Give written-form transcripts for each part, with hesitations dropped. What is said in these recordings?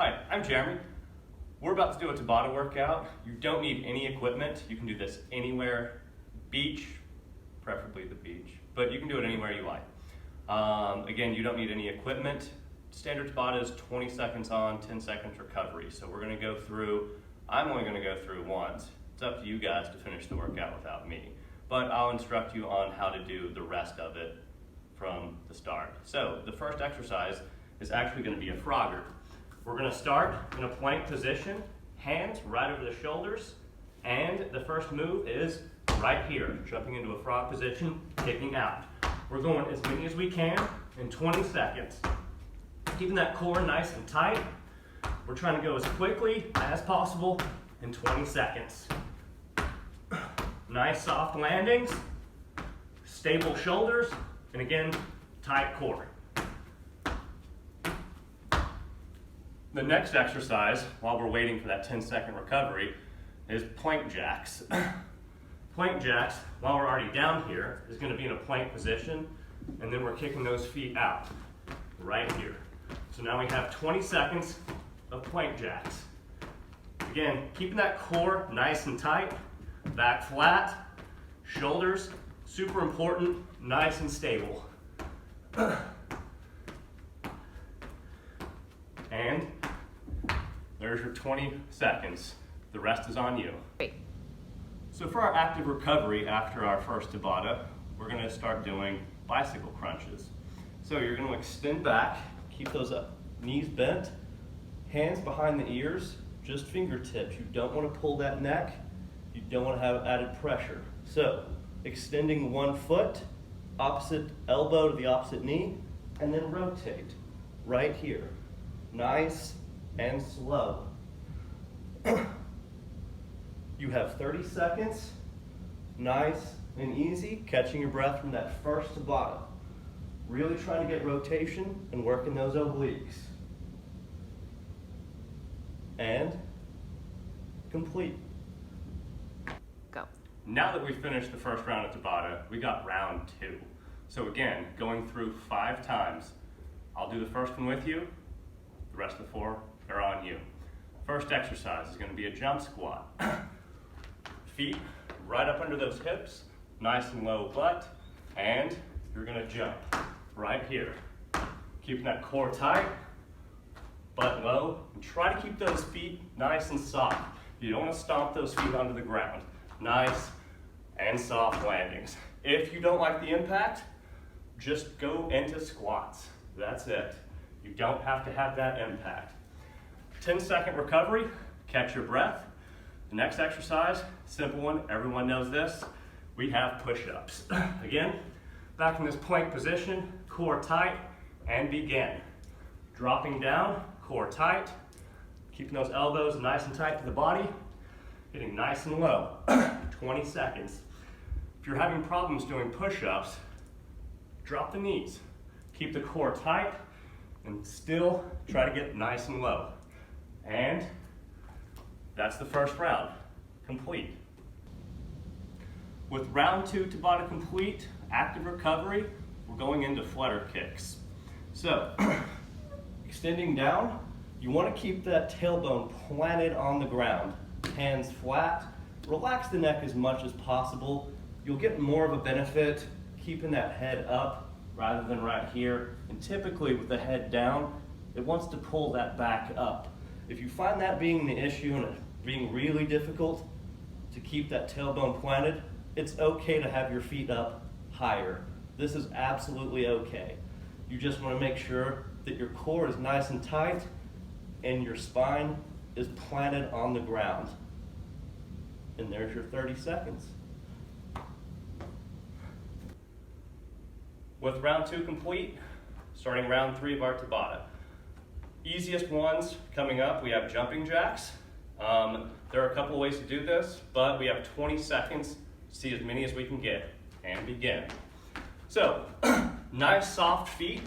Hi, I'm Jeremy. We're about to do a Tabata workout. You don't need any equipment. You can do this anywhere, beach, preferably the beach, but you can do it anywhere you like. Again, you don't need any equipment. Standard Tabata is 20 seconds on, 10 seconds recovery. So we're gonna go through, I'm only gonna go through once. It's up to you guys to finish the workout without me. But I'll instruct you on how to do the rest of it from the start. So the first exercise is actually gonna be a frogger. We're gonna start in a plank position, hands right over the shoulders, and the first move is right here, jumping into a frog position, kicking out. We're going as many as we can in 20 seconds. Keeping that core nice and tight. We're trying to go as quickly as possible in 20 seconds. Nice soft landings, stable shoulders, and again, tight core. The next exercise, while we're waiting for that 10-second recovery, is plank jacks. Plank jacks, while we're already down here, is going to be in a plank position, and then we're kicking those feet out right here. So now we have 20 seconds of plank jacks. Again, keeping that core nice and tight, back flat, shoulders, super important, nice and stable. And there's your 20 seconds. The rest is on you. Great. So for our active recovery after our first Tabata, we're gonna start doing bicycle crunches. So you're gonna extend back, keep those knees bent, hands behind the ears, just fingertips. You don't wanna pull that neck. You don't wanna have added pressure. So extending one foot, opposite elbow to the opposite knee, and then rotate right here. Nice and slow. You have 30 seconds, nice and easy, catching your breath from that first Tabata. Really trying to get rotation and working those obliques. And complete. Go. Now that we've finished the first round of Tabata, we got round 2. So again, going through 5 times. I'll do the first one with you. The rest of the 4 are on you. First exercise is going to be a jump squat. Feet right up under those hips, nice and low butt, and you're going to jump right here. Keeping that core tight, butt low, and try to keep those feet nice and soft. You don't want to stomp those feet onto the ground. Nice and soft landings. If you don't like the impact, just go into squats. That's it. You don't have to have that impact. 10-second recovery, catch your breath. The next exercise, simple one, everyone knows this. We have push-ups. Again, back in this plank position, core tight, and begin. Dropping down, core tight, keeping those elbows nice and tight to the body, getting nice and low. 20 seconds. If you're having problems doing push-ups, drop the knees. Keep the core tight, and still try to get nice and low. And that's the first round, complete. With round 2 Tabata complete, active recovery, we're going into flutter kicks. So, extending down, you want to keep that tailbone planted on the ground, hands flat, relax the neck as much as possible. You'll get more of a benefit keeping that head up rather than right here. And typically with the head down, it wants to pull that back up. If you find that being the issue and it being really difficult to keep that tailbone planted, it's okay to have your feet up higher. This is absolutely okay. You just want to make sure that your core is nice and tight and your spine is planted on the ground. And there's your 30 seconds. With round 2 complete, starting round 3 of our Tabata. Easiest ones coming up, we have jumping jacks. There are a couple of ways to do this, but we have 20 seconds to see as many as we can get, and begin. So, nice soft feet.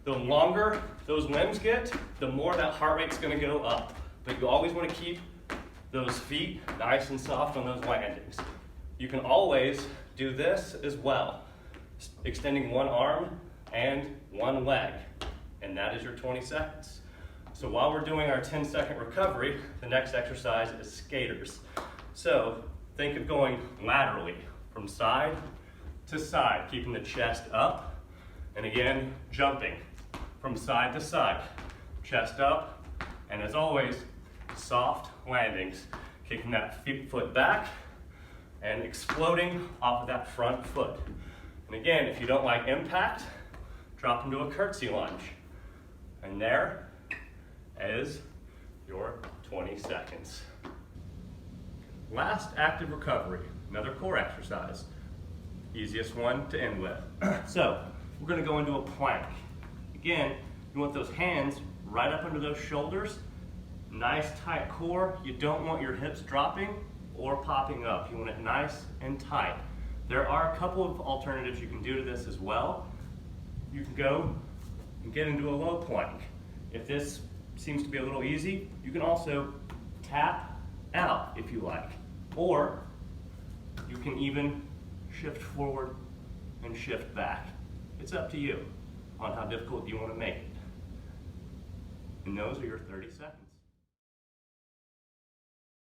The longer those limbs get, the more that heart rate's gonna go up. But you always wanna keep those feet nice and soft on those landings. You can always do this as well. Extending one arm and one leg. And that is your 20 seconds. So while we're doing our 10-second recovery, the next exercise is skaters. So think of going laterally from side to side, keeping the chest up, and again, jumping from side to side, chest up, and as always, soft landings, kicking that foot back and exploding off of that front foot. And again, if you don't like impact, drop into a curtsy lunge. And there is your 20 seconds. Last active recovery, another core exercise. Easiest one to end with. So, we're gonna go into a plank. Again, you want those hands right up under those shoulders. Nice tight core. You don't want your hips dropping or popping up. You want it nice and tight. There are a couple of alternatives you can do to this as well. You can go and get into a low plank. If this seems to be a little easy, you can also tap out if you like. Or you can even shift forward and shift back. It's up to you on how difficult you want to make it. And those are your 30 seconds.